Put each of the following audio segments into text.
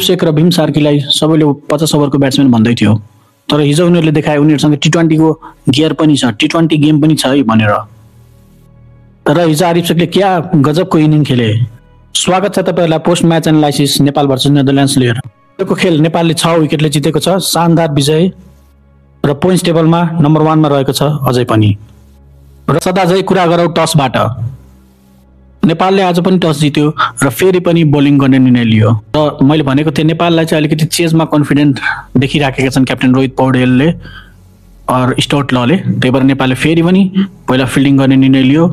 शेख र भीम सार्कीलाई सबैले 50 ओभरको ब्याट्सम्यान भन्दै थियो, तर हिजो उनीहरूले देखाए उनीहरूसँग टी20 को गियर पनि छ, टी20 गेम पनि छ है भनेर। र हिजो आरिफ शेखले क्या गजबको इनिङ खेले। स्वागत छ तपाईहरुलाई post match analysis Nepal versus Netherlands लिएर। यो खेल नेपालले 6 विकेटले जितेको छ, शानदार विजय र पोइन्ट्स टेबलमा नम्बर 1 मा रहेको छ अझै पनि। र सदाझै कुरा गरौँ टसबाट। नेपालले आज पनि टस जित्यो र फेरि पनि बोलिङ गर्ने निर्णय लियो। र मैले भनेको थिएँ नेपाललाई चाहिँ अलिकति चेजमा कन्फिडेन्ट देखिराखेका छन् क्याप्टेन रोहित पौडेलले और स्टुअर्ट लले। त्यही भएर नेपालले फेरि पनि पहिला फिल्डिङ गर्ने निर्णय लियो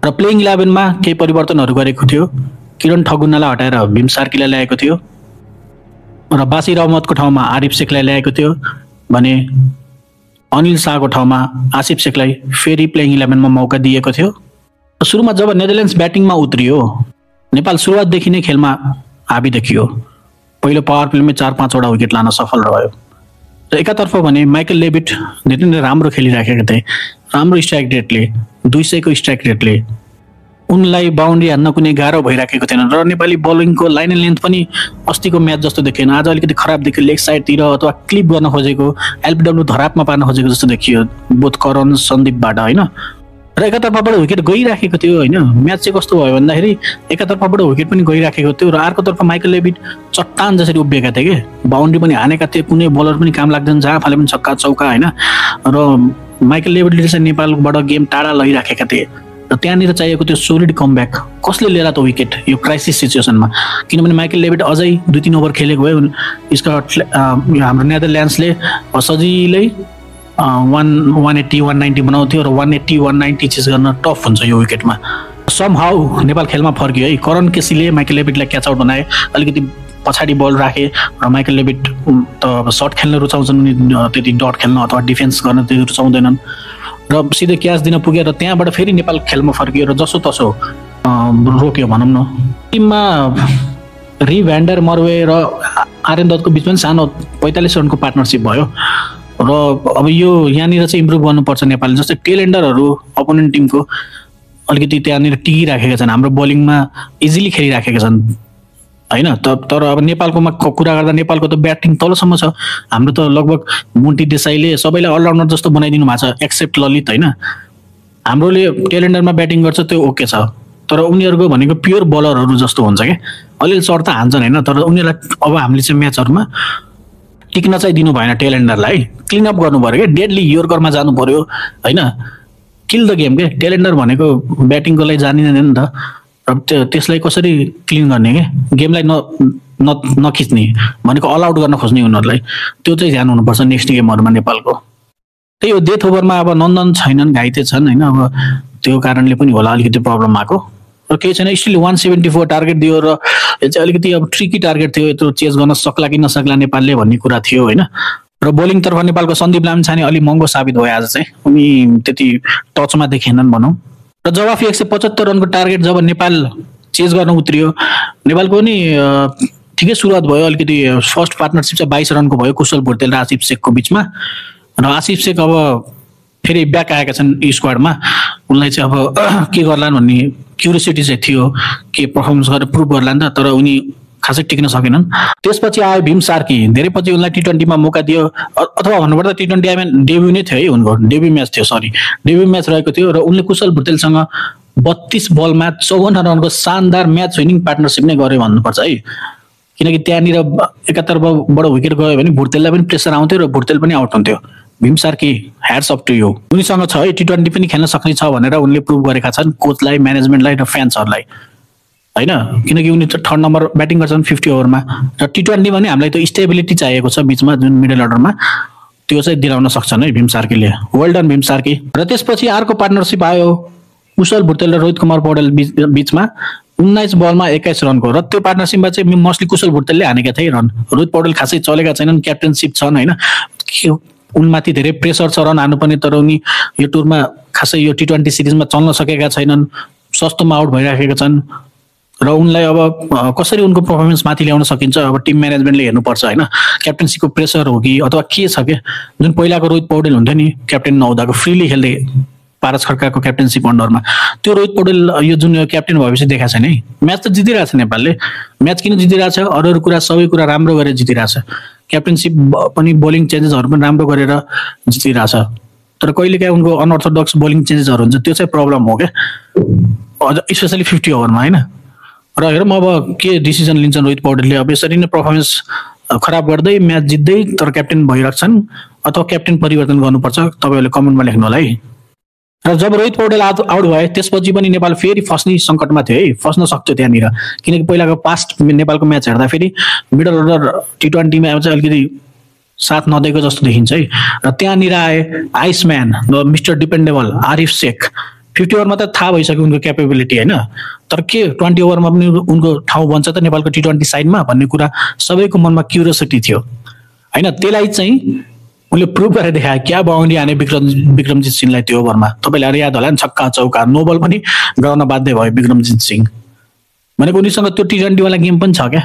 र प्लेइङ 11 मा केही परिवर्तनहरू गरेको थियो। किरण ठगुन्नालाई हटाएर भीम सार्कीलाई ल्याएको थियो र बासिर अहमदको ठाउँमा आरिफ शेखलाई ल्याएको थियो भने अनिल शाहको ठाउँमा आसिफ शेखलाई फेरि प्लेइङ 11 मा मौका दिएको थियो। सुरुमा जब नेदरल्यान्ड्स ब्याटिङमा उत्रियो, नेपाल सुरुवातदेखि नै खेलमा हाबी देखियो। पहिलो पावर प्लेमै 4-5 वटा विकेट लान सफल रह्यो। र एकातर्फ भने माइकल लेभिट धेरै नै राम्रो खेलिराखेका थिए, राम्रो स्ट्राइक रेटले, 200 को स्ट्राइक रेटले उनलाई बाउन्ड्री हान्न कुनै गाह्रो भइराखेको थिएन। र नेपाली बलिङको लाइन एन्ड लेन्थ पनि अस्तिको म्याच जस्तो देखिएन। आज अलिकति खराब देखियो, लेग साइडतिर अथवा क्लिप गर्न खोजेको, एलबिडब्ल्यू धरापमा पार्न खोजेको जस्तो देखियो बोथ करण सन्दीपबाट हैन। र एकातर्फबाट विकेट गइराखेको थियो हैन। म्याच चाहिँ कस्तो भयो भन्दाखेरि एकातर्फबाट विकेट पनि गइराखेको थियो र अर्कोतर्फ माइकल लेभिट चट्टान जसरी उभिएका थिए के, बाउन्ड्री पनि हानेका थिए, कुनै बलर पनि काम लाग्दैन, जहाँ फाले पनि छक्का चौका हैन। र माइकल लेभिटले चाहिँ नेपालबाट गेम टाढा लगिराखेका थिए र त्यहाँनिर चाहिएको त्यो सोलिड कमब्याक कसले लिएर त विकेट यो क्राइसिस सिचुएसनमा। किनभने माइकल लेभिट अझै 2-3 ओभर खेलेको भए हाम्रो नेदरल्यान्ड्सले सजिलै 180-190 बनाउँथ्यो र 180-190 चिज गर्न टफ हुन्छ यो विकेटमा। समहाउ नेपाल खेलमा फर्कियो है। करण केसीले माइकल लेभिटलाई क्याच आउट बनाए, अलिकति पछाडि बल राखे र माइकल लेभिट त अब सर्ट खेल्न रुचाउँछन्, उनी त्यति डट खेल्न अथवा डिफेन्स गर्न त्यति रुचाउँदैनन् र सिधै क्याच दिन पुगे र त्यहाँबाट फेरि नेपाल खेलमा फर्कियो र जसो तसो रोक्यो भनौँ न। टिममा री भ्यान्डर मर्वे र आर्यन दत्तको बिचमा सानो 45 रनको पार्टनरसिप भयो र अब यो यहाँनिर चाहिँ इम्प्रुभ गर्नुपर्छ नेपालले। जस्तै टेलेन्डरहरू अपोनेन्ट टिमको अलिकति त्यहाँनिर टिकिराखेका छन्, हाम्रो बलिङमा इजिली खेलिराखेका छन् हैन। तर अब नेपालकोमा कुरा गर्दा नेपालको त ब्याटिङ तलसम्म छ। हाम्रो त लगभग मुन्टी देसाईले सबैलाई अलराउन्डर जस्तो बनाइदिनु भएको छ एक्सेप्ट ललित हैन। हाम्रोले टेलेन्डरमा ब्याटिङ गर्छ त्यो ओके छ, तर उनीहरूको भनेको प्योर बलरहरू जस्तो हुन्छ के, अलिअलि सर्ट त हान्छन् हैन। तर उनीहरूलाई अब हामीले चाहिँ म्याचहरूमा टिक्न चाहिँ दिनु भएन, टेलेन्डरलाई क्लिन अप गर्नु पर्यो के, डेडली योर्करमा जानु पर्यो हैन, किल द गेम के। टेलेन्डर भनेको ब्याटिङको लागि जानिँदैन नि त, र त्यसलाई कसरी क्लिन गर्ने के, गेमलाई नखिच्ने भनेको अल आउट गर्न खोज्ने उनीहरूलाई, त्यो चाहिँ ध्यान हुनुपर्छ नेक्स्ट गेमहरूमा नेपालको। त्यही हो, डेथ ओभरमा अब नन्दन छैनन्, घाइते छन् हैन, अब त्यो कारणले पनि होला अलिकति प्रब्लम आएको र केही छैन। स्टिल 174 टार्गेट दियो र यो चाहिँ अलिकति अब ट्रिकी टार्गेट थियो, यत्रो चेज गर्न सक्ला कि नसक्ला नेपालले भन्ने कुरा थियो हैन। र बोलिङतर्फ नेपालको सन्दीप लामिछाने अलि महँगो साबित भयो आज चाहिँ, उनी त्यति टचमा देखेनन् भनौँ। र जवाफी 175 रनको टार्गेट जब नेपाल चेज गर्न उत्रियो, नेपालको नि ठिकै सुरुवात भयो। अलिकति फर्स्ट पार्टनरसिप चाहिँ 22 रनको भयो कुशल भुर्तेल र आसिफ शेखको बिचमा। र आसिफ शेख अब फेरि ब्याक आएका छन् स्क्वाडमा, उनलाई चाहिँ अब के गर्लान् भन्ने क्युरियोसिटी चाहिँ थियो, के पर्फर्मेन्स गरेर प्रुभ गर्लान् त, तर उनी खासै टिक्न सकेनन्। त्यसपछि आयो भीम सार्की, धेरै पछि उनलाई टी20 मा मौका दियो, अथवा भन्नुपर्दा टी20 डेब्यू नै थियो है, उनको डेब्यू म्याच थियो, डेब्यू म्याच रहेको थियो र उनले कुशल भुर्तेलसँग 32 बलमा 54 रनको शानदार म्याच विनिङ पार्टनरसिप नै गर्यो भन्नुपर्छ है। किनकि त्यहाँनिर एकातर्फबाट विकेट गयो भने भुर्तेललाई पनि प्रेसर आउँथ्यो र भुर्तेल पनि आउट हुन्थ्यो। Bhim Sarki hats off to you, उनीसँग छ है टी20 पनि खेल्न सक्ने छ भनेर उनले प्रुभ गरेका छन् कोचलाई, म्यानेजमेन्टलाई र फ्यान्सहरूलाई हैन। किनकि उनी त 3rd नम्बर ब्याटिङ गर्छन् 50 ओभरमा र टी20 भने हामीलाई त्यो स्टेबिलिटी चाहिएको छ बिचमा, जुन मिडल अर्डरमा त्यो चाहिँ दिलाउन सक्छन् है भीम सार्कीले। Well done Bhim Sarki. र त्यसपछि अर्को पार्टनरसिप आयो कुशल भुर्तेल र रोहित कुमार पौडेल बिचमा 19 बलमा 21 रनको, र त्यो पार्टनरसिपमा चाहिँ मोस्टली कुशल भुर्तेलले हानेका थिए रन। रोहित पौडेल खासै चलेका छैनन्, क्याप्टेनसिप छन् हैन, उनमाथि धेरै प्रेसर छ रन हान्नुपर्ने, तर उनी यो टुरमा खासै यो टी20 सिरिजमा चल्न सकेका छैनन्, सस्तोमा आउट भइराखेका छन्। र उनलाई अब कसरी उनको पर्फर्मेन्स माथि ल्याउन सकिन्छ अब टिम म्यानेजमेन्टले हेर्नुपर्छ हैन। क्याप्टेन्सीको प्रेसर हो कि अथवा के छ के, जुन पहिलाको रोहित पौडेल हुन्थ्यो नि क्याप्टेन नहुँदाको, फ्रीली खेल्दै पारस खड्काको क्याप्टेनसिप अन्डरमा। त्यो रोहित पौडेल यो जुन क्याप्टेन भएपछि देखाएको छैन है। म्याच त जितिरहेछ नेपालले, म्याच किन जितिरहेछ, अरू कुरा सबै कुरा राम्रो गरेर जितिरहेछ, क्याप्टेनसिप पनि बोलिङ चेन्जेसहरू पनि राम्रो गरेर जितिरहेछ। तर कहिलेकाहीँ उनको अनअर्थोडक्स बोलिङ चेन्जेसहरू हुन्छ, त्यो चाहिँ प्रब्लम हो क्या, स्पेसली 50 ओभरमा होइन। र हेरौँ अब के डिसिजन लिन्छन् रोहित पौडेलले। अब यसरी नै पर्फर्मेन्स खराब गर्दै म्याच जित्दै तर क्याप्टेन भइरहेछन् अथवा क्याप्टेन परिवर्तन गर्नुपर्छ, तपाईँहरूले कमेन्टमा लेख्नु होला है। र जब रोहित पौडेल आउट भए त्यसपछि पनि नेपाल फेरि फस्ने सङ्कटमा थियो है, फस्न सक्थ्यो त्यहाँनिर, किनकि पहिलाको पास्ट नेपालको म्याच हेर्दाखेरि मिडल अर्डर T20मा चाहिँ अलिकति साथ नदिएको जस्तो देखिन्छ है। र त्यहाँनिर आए आइसम्यान मिस्टर डिपेन्डेबल आरिफ शेख। 50 ओभरमा त थाहा भइसक्यो उनको क्यापेबिलिटी होइन, तर के 20 ओभरमा पनि उनको ठाउँ बन्छ त नेपालको T20 साइडमा भन्ने कुरा सबैको मनमा क्युरियोसिटी थियो होइन। त्यसलाई चाहिँ उनले प्रुभ गरेर देखाए, क्या बाउन्ड्री हाने विक्रमजित सिंहलाई त्यो ओभरमा। तपाईँले याद होला नि, छक्का चौका नोबल पनि गराउन बाध्य भयो विक्रमजित सिंह। भनेको उनीसँग त्यो T20 वाला गेम पनि छ क्या।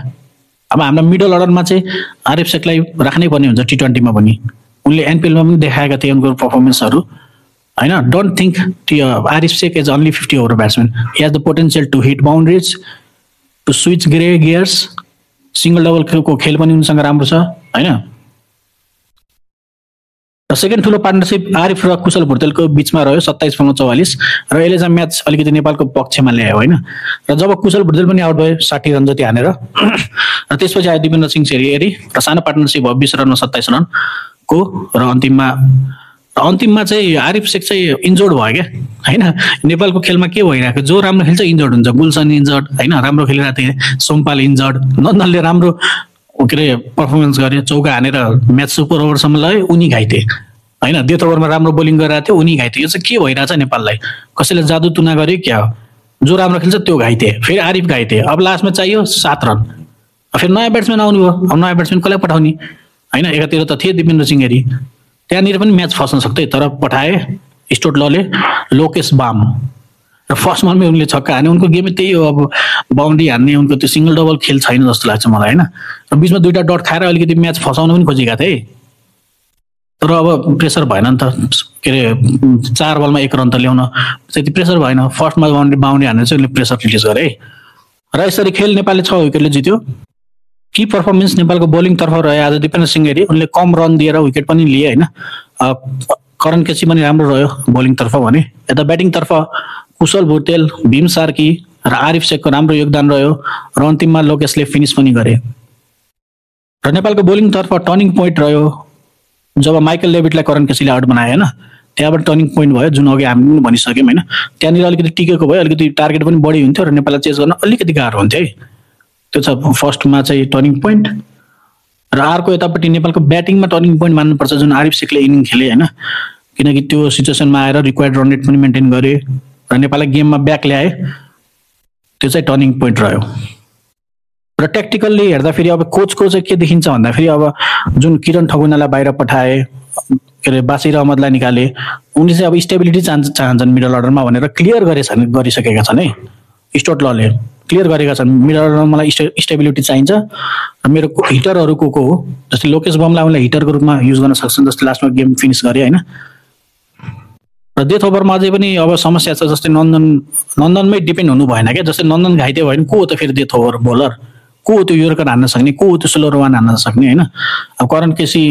अब हाम्रो मिडल अर्डरमा चाहिँ आरिफ शेखलाई राख्नै पर्ने हुन्छ T20मा पनि। उनले एनपिएलमा पनि देखाएका थिए उनको पर्फर्मेन्सहरू होइन। Don't think Arif Sheikh is only 50 over batsman, he has the potential to hit boundaries, to switch gears, single डबलको खेल पनि उनीसँग राम्रो छ होइन। र सेकेन्ड ठुलो पार्टनरसिप आरिफ र कुशल भुर्तेलको बिचमा रह्यो 27/44 र यसले चाहिँ म्याच अलिकति नेपालको पक्षमा ल्यायो होइन। र जब कुशल भुर्तेल पनि आउट भयो 60 रन जति हानेर, र त्यसपछि आयो दिपेन्द्र सिंह सेरिएरी र सानो पार्टनरसिप भयो 20 रनमा 27 रनको। र अन्तिममा चाहिँ आरिफ शेख चाहिँ इन्जोर्ड भयो क्या होइन। नेपालको खेलमा के भइरहेको, जो राम्रो खेल्छ इन्जोर्ड हुन्छ, गुलसन इन्जर्ड होइन, राम्रो खेलिरहेको थिए, सोमपाल इन्जर्ड, नन्दनले राम्रो के अरे पर्फर्मेन्स गरे, चौका हानेर म्याच सुपर ओभरसम्म लग्यो, उनी घाइते होइन। डेथ ओभरमा राम्रो बोलिङ गरिरहेको थियो, उनी घाइते। यो चाहिँ के भइरहेछ नेपाललाई, कसैले जादु तुना गर्यो क्या हो, जो राम्रो खेल्छ त्यो घाइते, फेरि आरिफ घाइते। अब लास्टमा चाहियो 7 रन, फेरि नयाँ ब्याट्सम्यान आउनु भयो। अब नयाँ ब्याट्सम्यान कसलाई पठाउने होइन। एकातिर त थिए दिपेन्द्र सिंह हेरी, त्यहाँनिर पनि म्याच फस्न सक्थ्यो, तर पठाए स्टोट लले लोकेश बाम र फर्स्ट बलमै उनले छक्का हाने। उनको गेमै त्यही हो, अब बाउन्ड्री हान्ने, उनको त्यो सिङ्गल डबल खेल छैन जस्तो लाग्छ मलाई होइन। र बिचमा 2टा डट खाएर अलिकति म्याच फसाउन पनि खोजेका थिए, तर अब प्रेसर भएन नि त। के अरे 4 बलमा 1 रन त ल्याउन त्यति प्रेसर भएन। फर्स्टमा बाउन्ड्री हानेर चाहिँ उनले प्रेसर रिलिज गरे है। र यसरी खेल नेपालले 6 विकेटले जित्यो। की पर्फर्मेन्स नेपालको बोलिङतर्फ रह्यो आज दिपेन्द्र सिंह हेरी, उनले कम रन दिएर विकेट पनि लिए होइन। करण केसी पनि राम्रो रह्यो बोलिङतर्फ भने। यता ब्याटिङतर्फ कुशल भुर्तेल, भीम सार्की र आरिफ शेखको राम्रो योगदान रह्यो र अन्तिममा लोकेशले फिनिस पनि गरे। र नेपालको बोलिङतर्फ टर्निङ पोइन्ट रह्यो जब माइकल लेभिटलाई करण केसीले आउट बनायो होइन। त्यहाँबाट टर्निङ पोइन्ट भयो, जुन अघि हामी पनि भनिसक्यौँ होइन। त्यहाँनिर अलिकति टिकेको भयो, अलिकति टार्गेट पनि बढी हुन्थ्यो र नेपाललाई चेज गर्न अलिकति गाह्रो हुन्थ्यो है। त्यो छ फर्स्टमा चाहिँ टर्निङ पोइन्ट। र अर्को यतापट्टि नेपालको ब्याटिङमा टर्निङ पोइन्ट मान्नुपर्छ, जुन आरिफ शेखले इनिङ खेले होइन। किनकि त्यो सिचुएसनमा आएर रिक्वायर्ड रन रेट पनि मेन्टेन गरे र नेपाललाई गेममा ब्याक ल्याए, त्यो चाहिँ टर्निङ पोइन्ट रह्यो। र ट्याक्टिकल्ली हेर्दाखेरि अब कोचको चाहिँ के देखिन्छ भन्दाखेरि, अब जुन किरण ठगुनालाई बाहिर पठाए, के अरे बासिर अहमदलाई निकाले, उनले चाहिँ अब स्टेबिलिटी चाहन्छन् मिडल अर्डरमा भनेर क्लियर गरिसकेका छन् है। स्टोट लले क्लियर गरेका छन्, मिडल अर्डरमा मलाई स्टेबिलिटी चाहिन्छ र मेरो हिटरहरू को हो, जस्तै लोकेश बमलाई उनले हिटरको रूपमा युज गर्न सक्छन्, जस्तै लास्टमा गेम फिनिस गरे होइन। र डेथ ओभरमा अझै पनि अब समस्या छ, जस्तै नन्दनमै डिपेन्ड हुनु भएन क्या। जस्तै नन्दन घाइते भयो भने को हो त फेरि डेथ ओभर बोलर, को हो त्यो योर्कर हान्न सक्ने, को हो त्यो स्लोर वान हान्न सक्ने होइन। अब करण केसी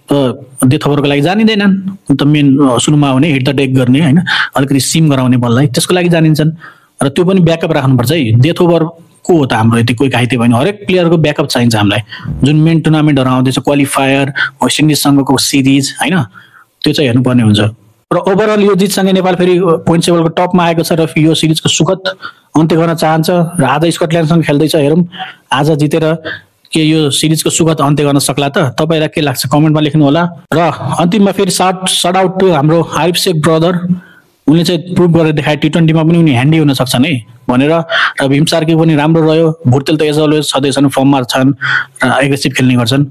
त डेथ ओभरको लागि जानिँदैनन्, त मेन सुरुमा आउने हिट द डेक गर्ने होइन, अलिकति सिम गराउने बललाई, त्यसको लागि जानिन्छन्। र त्यो पनि ब्याकअप राख्नुपर्छ है। डेथ ओभर को हो त हाम्रो यति कोही घाइते भयो भने हरेक प्लेयरको ब्याकअप चाहिन्छ हामीलाई। जुन मेन टुर्नामेन्टहरू आउँदैछ, क्वालिफायर, वेस्ट इन्डिजसँगको सिरिज होइन, त्यो चाहिँ हेर्नुपर्ने हुन्छ। र ओभरअल यो जितसँगै नेपाल फेरि पोइन्ट टेबलको टपमा आएको छ र यो सिरिजको सुखद अन्त्य गर्न चाहन्छ। र आज स्कटल्यान्डसँग खेल्दैछ, हेरौँ आज जितेर के यो सिरिजको सुखद अन्त्य गर्न सक्ला त। तपाईँलाई के लाग्छ कमेन्टमा लेख्नु होला। र अन्तिममा फेरि सर्ट आउट टु हाम्रो आरिफ शेख ब्रदर, उनले चाहिँ प्रुभ गरेर देखाए T20मा पनि उनी ह्यान्डी हुन सक्छन् है भनेर। र भीम सार्की पनि राम्रो रह्यो, भुर्तेल त एज अलवेज छँदैछन्, फर्ममा छन् र एग्रेसिभ खेल्ने गर्छन्।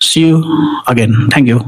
See you again, thank you.